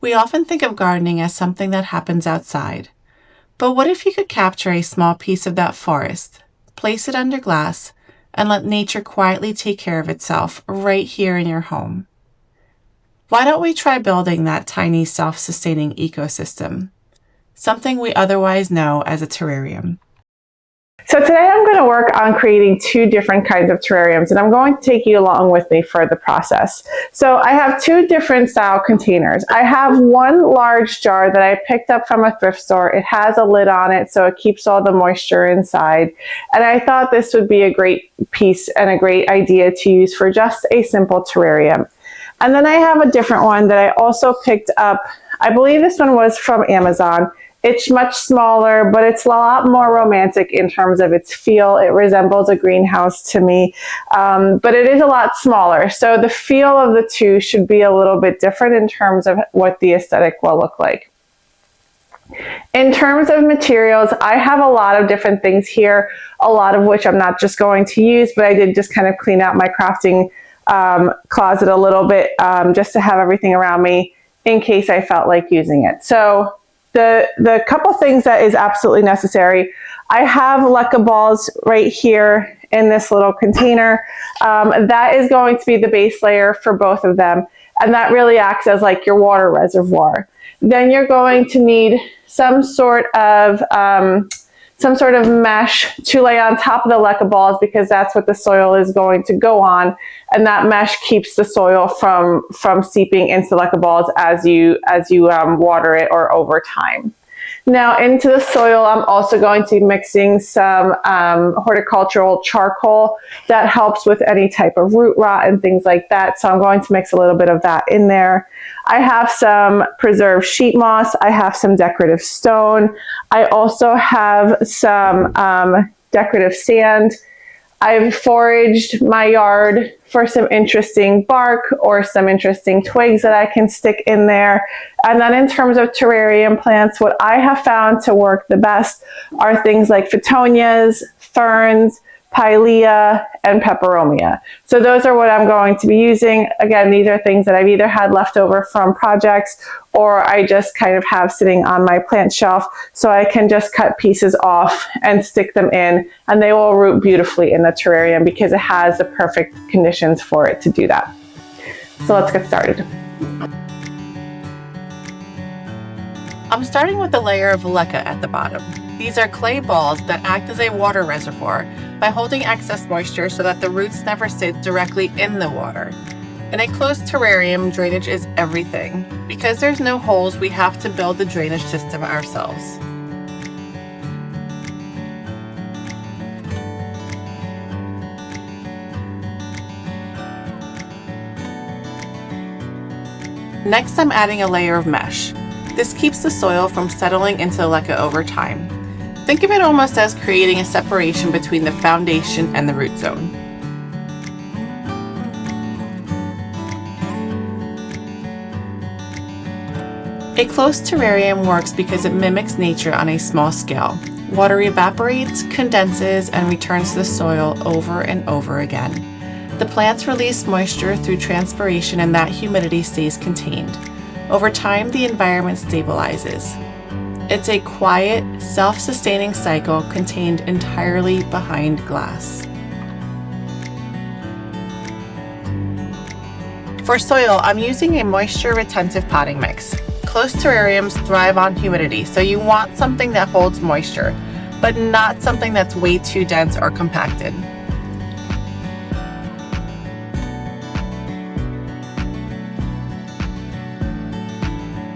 We often think of gardening as something that happens outside. But what if you could capture a small piece of that forest, place it under glass, and let nature quietly take care of itself right here in your home? Why don't we try building that tiny self-sustaining ecosystem, something we otherwise know as a terrarium? So today I'm going to work on creating two different kinds of terrariums, and I'm going to take you along with me for the process. So I have two different style containers. I have one large jar that I picked up from a thrift store. It has a lid on it so it keeps all the moisture inside, and I thought this would be a great piece and a great idea to use for just a simple terrarium. And then I have a different one that I also picked up. I believe this one was from Amazon. It's much smaller, but it's a lot more romantic in terms of its feel. It resembles a greenhouse to me, but it is a lot smaller. So the feel of the two should be a little bit different in terms of what the aesthetic will look like. In terms of materials, I have a lot of different things here, a lot of which I'm not just going to use, but I did just kind of clean out my crafting closet a little bit just to have everything around me in case I felt like using it. So the couple things that is absolutely necessary, I have leca balls right here in this little container. That is going to be the base layer for both of them, and that really acts as like your water reservoir. Then you're going to need some sort of mesh to lay on top of the leca balls, because that's what the soil is going to go on, and that mesh keeps the soil from seeping into the leca balls as you water it or over time. Now into the soil, I'm also going to be mixing some horticultural charcoal that helps with any type of root rot and things like that. So I'm going to mix a little bit of that in there. I have some preserved sheet moss. I have some decorative stone. I also have some decorative sand. I've foraged my yard for some interesting bark or some interesting twigs that I can stick in there. And then in terms of terrarium plants, what I have found to work the best are things like fittonias, ferns, pilea, and peperomia. So those are what I'm going to be using. Again, these are things that I've either had left over from projects or I just kind of have sitting on my plant shelf, so I can just cut pieces off and stick them in, and they will root beautifully in the terrarium because it has the perfect conditions for it to do that. So let's get started. I'm starting with a layer of leca at the bottom. These are clay balls that act as a water reservoir by holding excess moisture so that the roots never sit directly in the water. In a closed terrarium, drainage is everything. Because there's no holes, we have to build the drainage system ourselves. Next, I'm adding a layer of mesh. This keeps the soil from settling into the leca over time. Think of it almost as creating a separation between the foundation and the root zone. A closed terrarium works because it mimics nature on a small scale. Water evaporates, condenses, and returns to the soil over and over again. The plants release moisture through transpiration, and that humidity stays contained. Over time, the environment stabilizes. It's a quiet, self-sustaining cycle contained entirely behind glass. For soil, I'm using a moisture-retentive potting mix. Closed terrariums thrive on humidity, so you want something that holds moisture, but not something that's way too dense or compacted.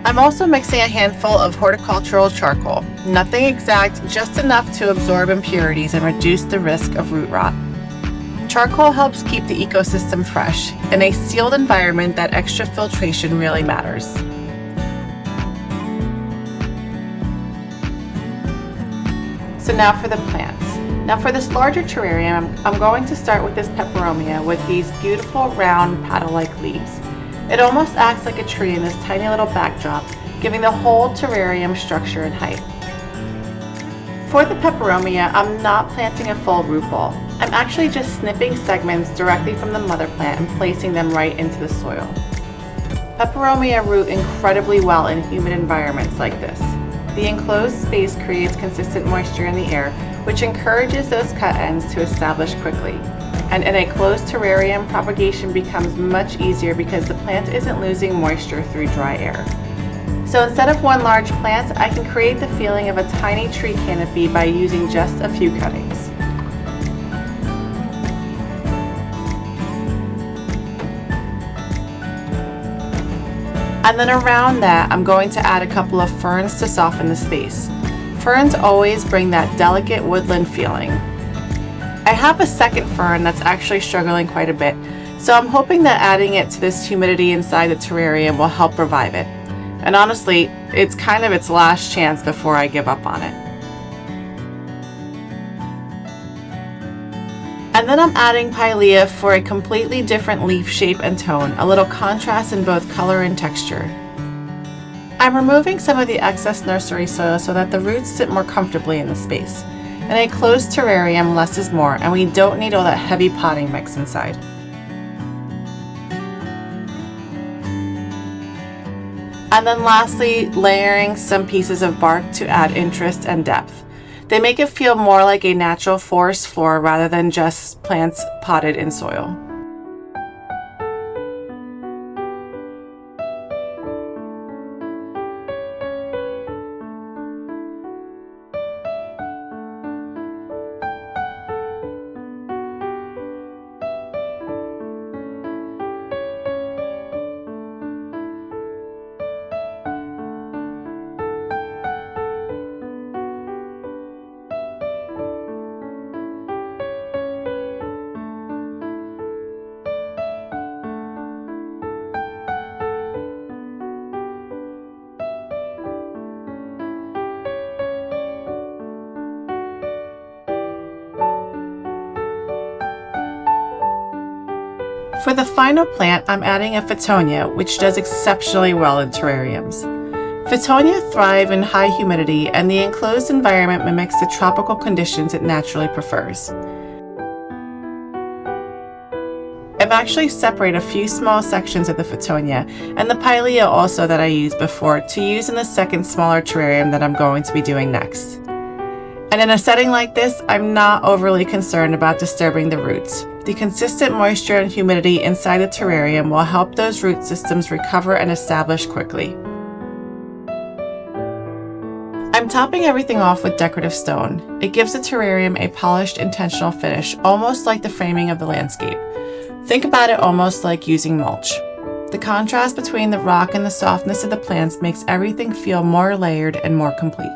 I'm also mixing a handful of horticultural charcoal. Nothing exact, just enough to absorb impurities and reduce the risk of root rot. Charcoal helps keep the ecosystem fresh. In a sealed environment, that extra filtration really matters. So now for the plants. Now for this larger terrarium, I'm going to start with this peperomia with these beautiful round paddle-like leaves. It almost acts like a tree in this tiny little backdrop, giving the whole terrarium structure and height. For the peperomia, I'm not planting a full root ball. I'm actually just snipping segments directly from the mother plant and placing them right into the soil. Peperomia root incredibly well in humid environments like this. The enclosed space creates consistent moisture in the air, which encourages those cut ends to establish quickly. And in a closed terrarium, propagation becomes much easier because the plant isn't losing moisture through dry air. So instead of one large plant, I can create the feeling of a tiny tree canopy by using just a few cuttings. And then around that, I'm going to add a couple of ferns to soften the space. Ferns always bring that delicate woodland feeling. I have a second fern that's actually struggling quite a bit, so I'm hoping that adding it to this humidity inside the terrarium will help revive it. And honestly, it's kind of its last chance before I give up on it. And then I'm adding pilea for a completely different leaf shape and tone, a little contrast in both color and texture. I'm removing some of the excess nursery soil so that the roots sit more comfortably in the space. In a closed terrarium, less is more, and we don't need all that heavy potting mix inside. And then lastly, layering some pieces of bark to add interest and depth. They make it feel more like a natural forest floor rather than just plants potted in soil. For the final plant, I'm adding a fittonia, which does exceptionally well in terrariums. Fittonia thrive in high humidity, and the enclosed environment mimics the tropical conditions it naturally prefers. I've actually separated a few small sections of the fittonia and the pilea also that I used before to use in the second smaller terrarium that I'm going to be doing next. And in a setting like this, I'm not overly concerned about disturbing the roots. The consistent moisture and humidity inside the terrarium will help those root systems recover and establish quickly. I'm topping everything off with decorative stone. It gives the terrarium a polished, intentional finish, almost like the framing of the landscape. Think about it almost like using mulch. The contrast between the rock and the softness of the plants makes everything feel more layered and more complete.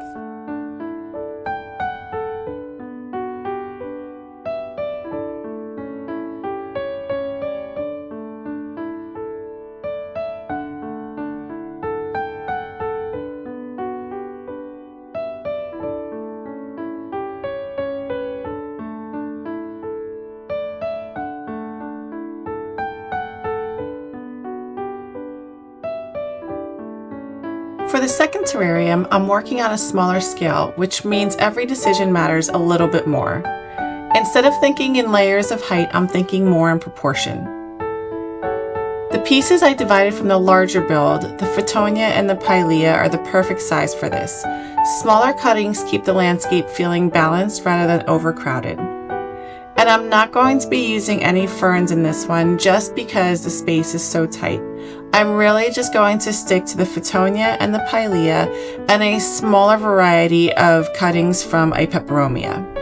For the second terrarium, I'm working on a smaller scale, which means every decision matters a little bit more. Instead of thinking in layers of height, I'm thinking more in proportion. The pieces I divided from the larger build, the fittonia and the pilea, are the perfect size for this. Smaller cuttings keep the landscape feeling balanced rather than overcrowded. And I'm not going to be using any ferns in this one just because the space is so tight. I'm really just going to stick to the fittonia and the pilea and a smaller variety of cuttings from a peperomia.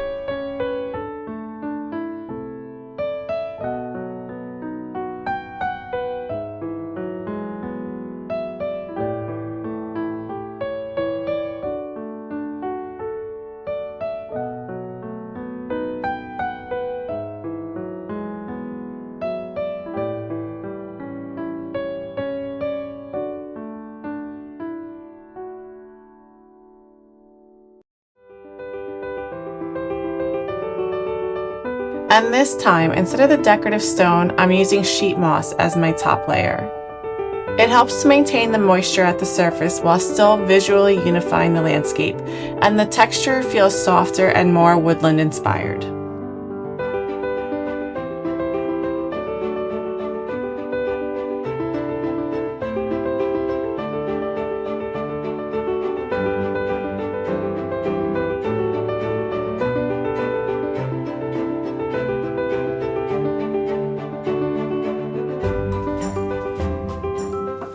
And this time, instead of the decorative stone, I'm using sheet moss as my top layer. It helps to maintain the moisture at the surface while still visually unifying the landscape, and the texture feels softer and more woodland inspired.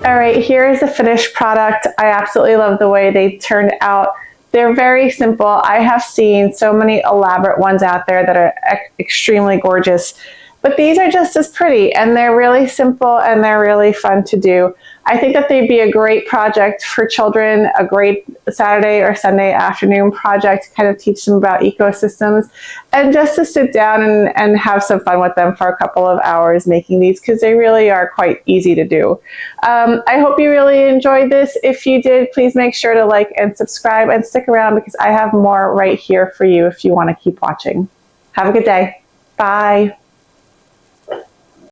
All right, here is the finished product. I absolutely love the way they turned out. They're very simple. I have seen so many elaborate ones out there that are extremely gorgeous, but these are just as pretty, and they're really simple and they're really fun to do. I think that they'd be a great project for children, a great Saturday or Sunday afternoon project to kind of teach them about ecosystems, and just to sit down and have some fun with them for a couple of hours making these, because they really are quite easy to do. I hope you really enjoyed this. If you did, please make sure to like and subscribe and stick around, because I have more right here for you if you want to keep watching. Have a good day. Bye.